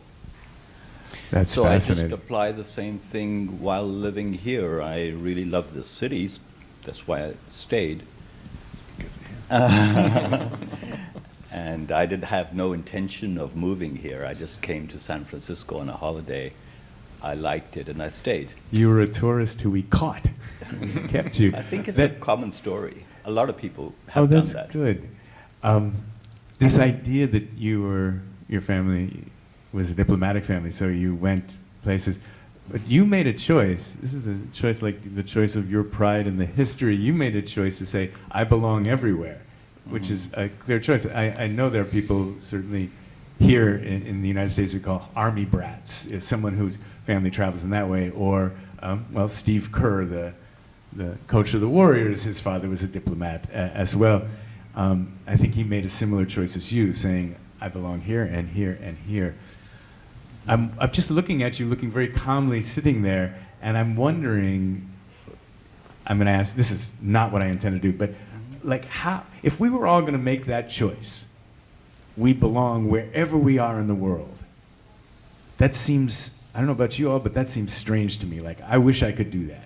That's so fascinating. I just apply the same thing while living here. I really love the cities. That's why I stayed. It's because of him. And I did have no intention of moving here. I just came to San Francisco on a holiday. I liked it, and I stayed. You were a tourist who we caught. We kept you. I think it's a common story. A lot of people have done that. that. Oh, that's good. This idea that your family was a diplomatic family, so you went places, but you made a choice. This is a choice like the choice of your pride in the history. You made a choice to say, I belong everywhere, which is a clear choice. I know there are people, certainly here in the United States, we call army brats, someone whose family travels in that way, or, well, Steve Kerr, the coach of the Warriors, his father was a diplomat as well. I think he made a similar choice as you, saying, I belong here and here and here. I'm just looking at you, looking very calmly sitting there, and I'm wondering, I'm going to ask, this is not what I intend to do, but like how, if we were all going to make that choice, we belong wherever we are in the world. That seems, I don't know about you all, but that seems strange to me. Like, I wish I could do that.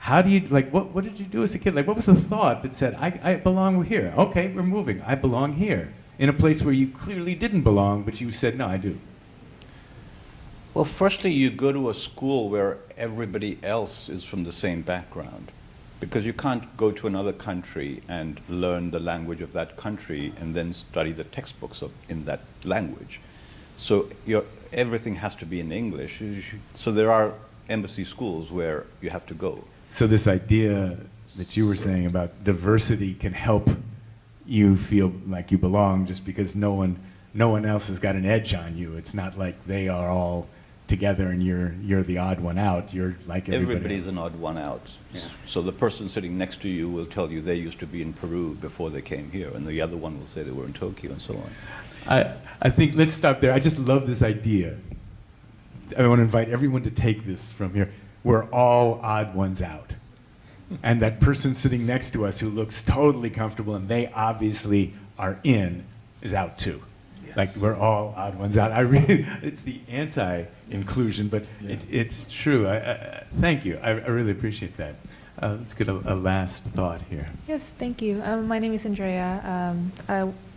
How do you, like, what did you do as a kid? Like, what was the thought that said, I belong here? Okay, we're moving. I belong here. In a place where you clearly didn't belong, but you said, no, I do. Well, firstly, you go to a school where everybody else is from the same background, because you can't go to another country and learn the language of that country and then study the textbooks in that language. So everything has to be in English. So there are embassy schools where you have to go. So this idea that you were saying about diversity can help you feel like you belong just because no one else has got an edge on you. It's not like they are all together and you're the odd one out. You're like everybody Everybody's else. an odd one out. Yeah. So the person sitting next to you will tell you they used to be in Peru before they came here, and the other one will say they were in Tokyo and so on. I think let's stop there. I just love this idea. I want to invite everyone to take this from here. We're all odd ones out. And that person sitting next to us who looks totally comfortable and they obviously are in is out too. Yes. Like we're all odd ones out. I really, it's the anti-inclusion, but it's true. Thank you. I really appreciate that. Let's get a last thought here. Yes, thank you. My name is Andrea.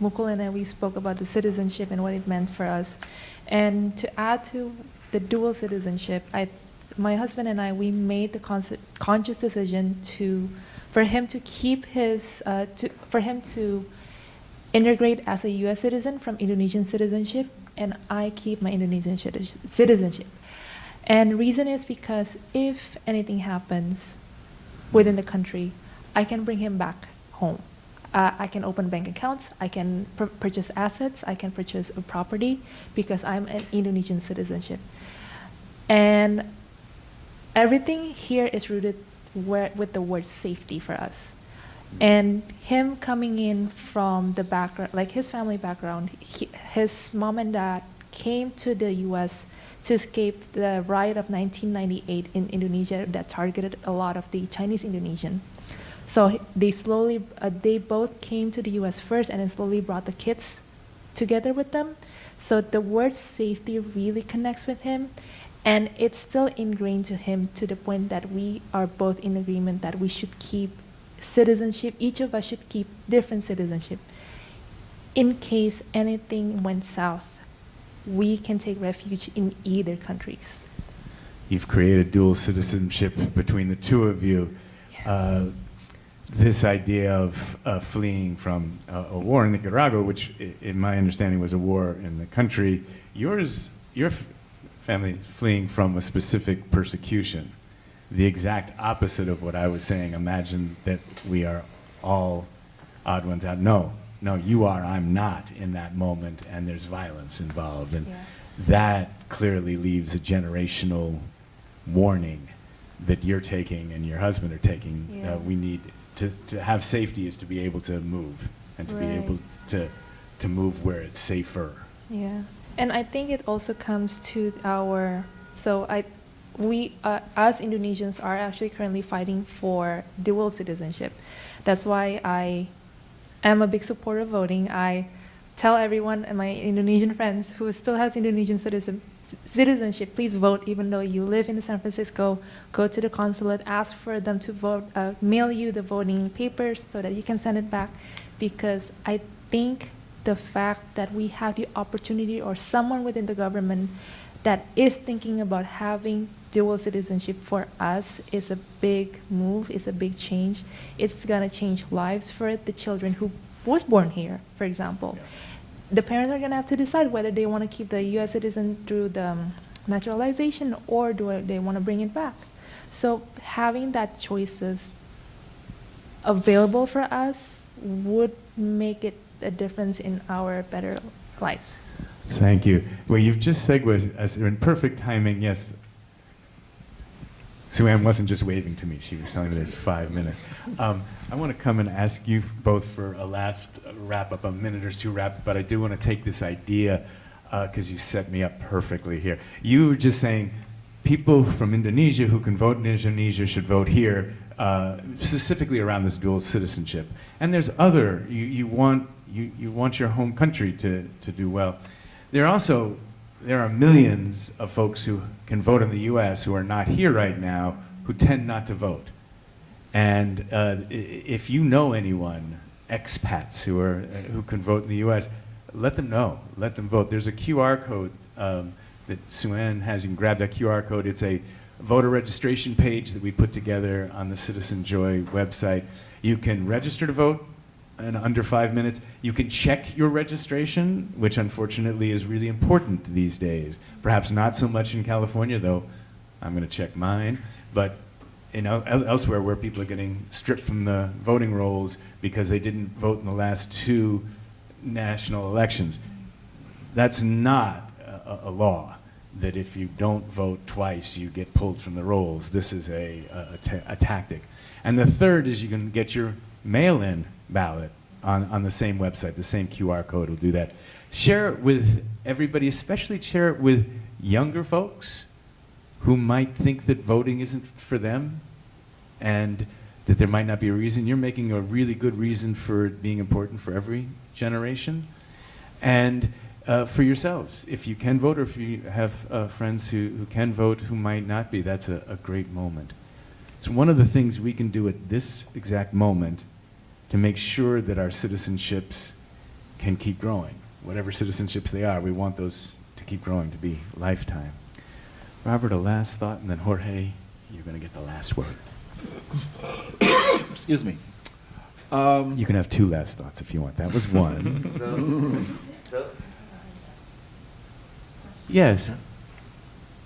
Mukul and I, we spoke about the citizenship and what it meant for us. And to add to the dual citizenship, my husband and I, we made the conscious decision for him to keep for him to integrate as a U.S. citizen from Indonesian citizenship, and I keep my Indonesian citizenship. And reason is because if anything happens within the country, I can bring him back home. I can open bank accounts, I can purchase assets, I can purchase a property because I'm an Indonesian citizenship. And everything here is rooted with the word safety for us. And him coming in from the background, like his family background, his mom and dad came to the U.S. to escape the riot of 1998 in Indonesia that targeted a lot of the Chinese Indonesian. So they both came to the U.S. first and then slowly brought the kids together with them. So the word safety really connects with him. And it's still ingrained to him to the point that we are both in agreement that we should keep citizenship. Each of us should keep different citizenship. In case anything went south, we can take refuge in either countries. You've created dual citizenship between the two of you. Yeah. This idea of fleeing from a war in Nicaragua, which in my understanding was a war in the country, your family fleeing from a specific persecution, the exact opposite of what I was saying. Imagine that we are all odd ones out. No, you are, I'm not in that moment, and there's violence involved. And that clearly leaves a generational warning that you're taking and your husband are taking. Yeah. We need to have safety is to be able to move and to be able to move where it's safer. Yeah. And I think it also comes to we as Indonesians are actually currently fighting for dual citizenship. That's why I am a big supporter of voting. I tell everyone and my Indonesian friends who still has Indonesian citizenship, please vote even though you live in San Francisco. Go to the consulate, ask for them to vote, mail you the voting papers so that you can send it back, because I think the fact that we have the opportunity or someone within the government that is thinking about having dual citizenship for us is a big move, is a big change. It's gonna change lives for the children who was born here, for example. Yeah. The parents are gonna have to decide whether they wanna keep the US citizen through the naturalization or do they wanna bring it back. So having that choices available for us would make it a difference in our better lives. Thank you. Well, you've just segued us in perfect timing. Yes. Sue Ann wasn't just waving to me. She was telling me there's 5 minutes. I want to come and ask you both for a last wrap-up, a minute or two wrap-up, but I do want to take this idea because you set me up perfectly here. You were just saying people from Indonesia who can vote in Indonesia should vote here, specifically around this dual citizenship. And there's other, you want your home country to do well. There are millions of folks who can vote in the U.S. who are not here right now who tend not to vote. And if you know anyone, expats who can vote in the U.S., let them know. Let them vote. There's a QR code that Sue Ann has. You can grab that QR code. It's a voter registration page that we put together on the Citizen Joy website. You can register to vote in under 5 minutes. You can check your registration, which unfortunately is really important these days. Perhaps not so much in California, though I'm going to check mine. But elsewhere where people are getting stripped from the voting rolls because they didn't vote in the last 2 national elections. That's not a law, that if you don't vote twice, you get pulled from the rolls. This is a tactic. And the third is you can get your mail-in ballot on the same website. The same QR code will do that. Share it with everybody, especially share it with younger folks who might think that voting isn't for them and that there might not be a reason. You're making a really good reason for it being important for every generation. And for yourselves, if you can vote or if you have friends who can vote who might not be, that's a great moment. It's one of the things we can do at this exact moment to make sure that our citizenships can keep growing. Whatever citizenships they are, we want those to keep growing, to be lifetime. Robert, a last thought, and then Jorge, you're going to get the last word. Excuse me. You can have 2 last thoughts if you want. That was one. Yes.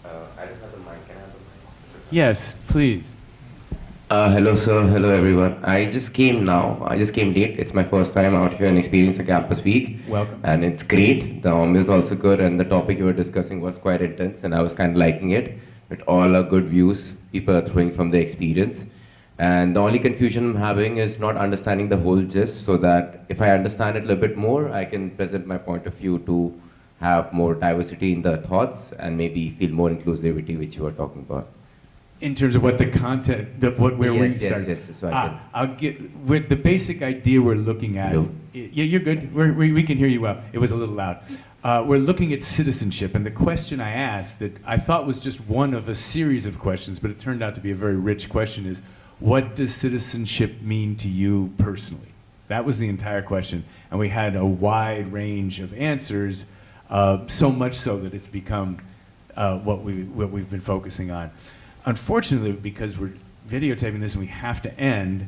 I don't have the mic. Can I have the mic? Yes, please. Hello, sir. Hello, everyone. I just came now. I just came late. It's my first time out here and experiencing a campus week. Welcome. And it's great. The home is also good, and the topic you were discussing was quite intense, and I was kind of liking it. But all are good views people are throwing from their experience. And the only confusion I'm having is not understanding the whole gist, so that if I understand it a little bit more, I can present my point of view to have more diversity in the thoughts and maybe feel more inclusivity, which you were talking about. In terms of what the content, where we started. Yes, so I can. I'll get, with the basic idea we're looking at. Hello. Yeah, you're good. We can hear you well. It was a little loud. We're looking at citizenship, and the question I asked that I thought was just one of a series of questions, but it turned out to be a very rich question is, what does citizenship mean to you personally? That was the entire question, and we had a wide range of answers, so much so that it's become what we've been focusing on. Unfortunately, because we're videotaping this and we have to end,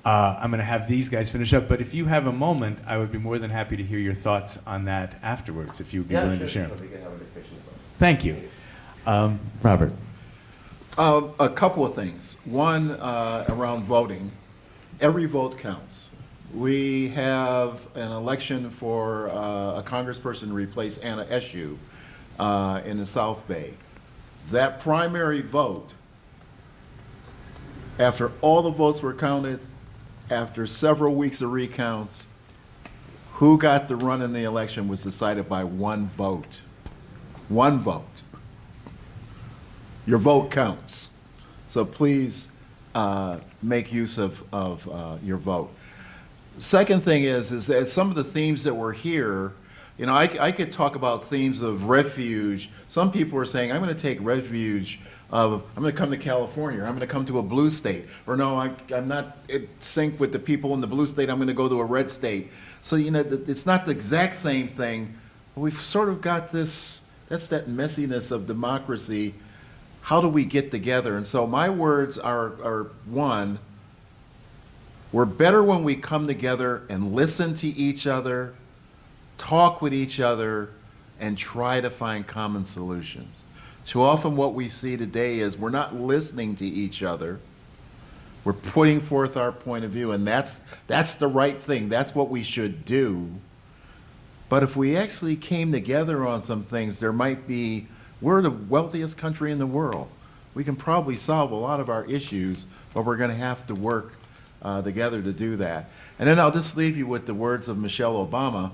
I'm going to have these guys finish up. But if you have a moment, I would be more than happy to hear your thoughts on that afterwards, if you would be willing to share them. We can have a discussion about it. Thank you. Robert. A couple of things. One, around voting. Every vote counts. We have an election for a congressperson to replace Anna Eshoo in the South Bay. That primary vote, after all the votes were counted, after several weeks of recounts, who got the run in the election was decided by 1 vote. 1 vote. Your vote counts. So please make use of your vote. Second thing is that some of the themes that were here, you know, I could talk about themes of refuge. Some people are saying, I'm going to take refuge of, I'm going to come to California, or I'm going to come to a blue state, or no, I'm not in sync with the people in the blue state, I'm going to go to a red state. So, you know, it's not the exact same thing. We've sort of got this, that's that messiness of democracy. How do we get together? And so my words are one, we're better when we come together and listen to each other, talk with each other, and try to find common solutions. Too often what we see today is we're not listening to each other. We're putting forth our point of view, and that's the right thing. That's what we should do. But if we actually came together on some things, there might be, we're the wealthiest country in the world. We can probably solve a lot of our issues, but we're going to have to work together to do that. And then I'll just leave you with the words of Michelle Obama.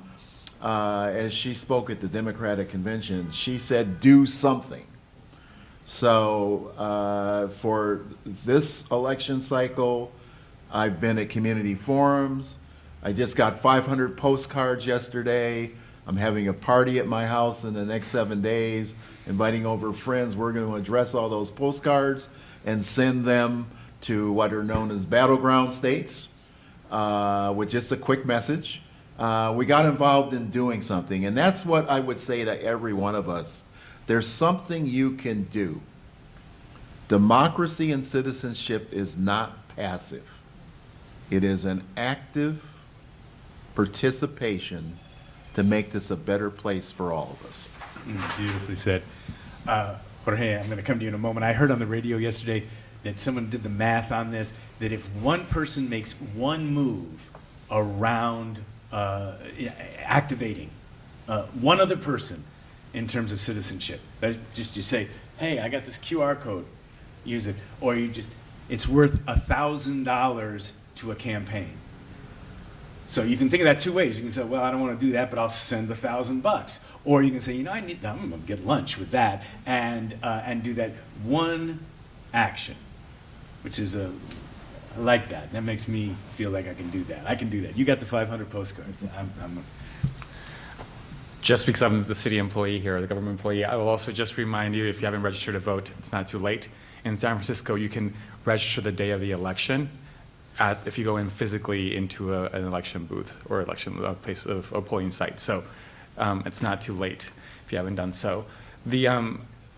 As she spoke at the Democratic Convention, she said, do something. So for this election cycle, I've been at community forums. I just got 500 postcards yesterday. I'm having a party at my house in the next 7 days, inviting over friends. We're going to address all those postcards and send them to what are known as battleground states with just a quick message. We got involved in doing something, and that's what I would say to every one of us. There's something you can do. Democracy and citizenship is not passive. It is an active participation to make this a better place for all of us. Beautifully said. Jorge, I'm going to come to you in a moment. I heard on the radio yesterday that someone did the math on this, that if one person makes one move around activating one other person in terms of citizenship, that just you say, hey, I got this QR code, use it, or it's worth $1,000 to a campaign. So you can think of that two ways. You can say, well, I don't want to do that, but I'll send $1,000. Or you can say, I'm going to get lunch with that, and do that one action, which is I like that. That makes me feel like I can do that. I can do that. You got the 500 postcards. Just because I'm the city employee here, the government employee, I will also just remind you, if you haven't registered to vote, it's not too late. In San Francisco, you can register the day of the election if you go in physically into an election booth or election place of a polling site. So it's not too late if you haven't done so.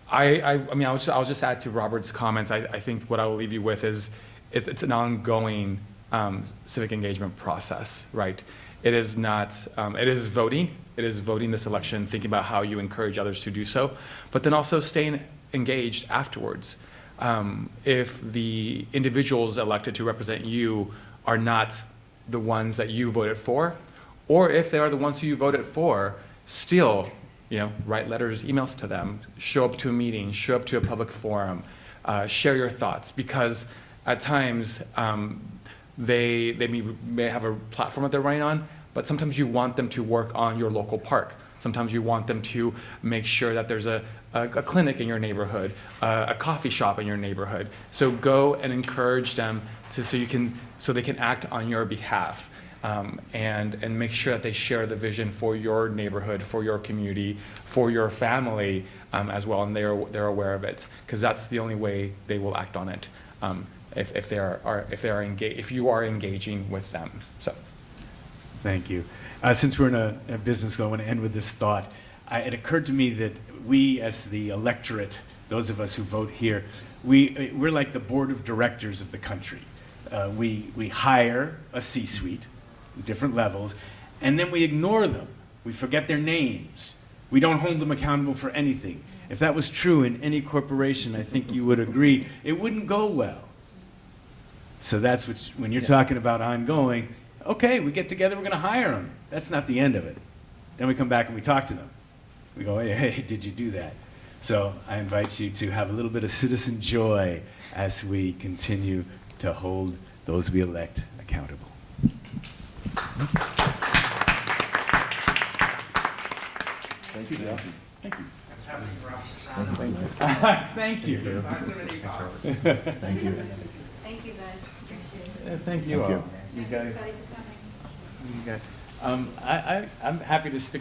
I'll just add to Robert's comments. I think what I will leave you with is it's an ongoing civic engagement process, right? It is not, it is voting. It is voting this election, thinking about how you encourage others to do so, but then also staying engaged afterwards. If the individuals elected to represent you are not the ones that you voted for, or if they are the ones who you voted for, still, write letters, emails to them, show up to a meeting, show up to a public forum, share your thoughts, because at times they may have a platform that they're running on, but sometimes you want them to work on your local park. Sometimes you want them to make sure that there's a clinic in your neighborhood, a coffee shop in your neighborhood. So go and encourage them so they can act on your behalf, and make sure that they share the vision for your neighborhood, for your community, for your family as well, and they're aware of it, because that's the only way they will act on it. If you are engaging with them. So. Thank you. Since we're in a business, I want to end with this thought. It occurred to me that we, as the electorate, those of us who vote here, we're like the board of directors of the country. We hire a C-suite, different levels, and then we ignore them. We forget their names. We don't hold them accountable for anything. If that was true in any corporation, I think you would agree, it wouldn't go well. So that's when you're talking about ongoing, okay, we get together, we're going to hire them. That's not the end of it. Then we come back and we talk to them. We go, hey, did you do that? So I invite you to have a little bit of citizen joy as we continue to hold those we elect accountable. Thank you, Jeff. Thank you. Thank you. Thank you. Thank you. Thank you, guys. Appreciate it. Thank you all. You guys. I'm happy to stick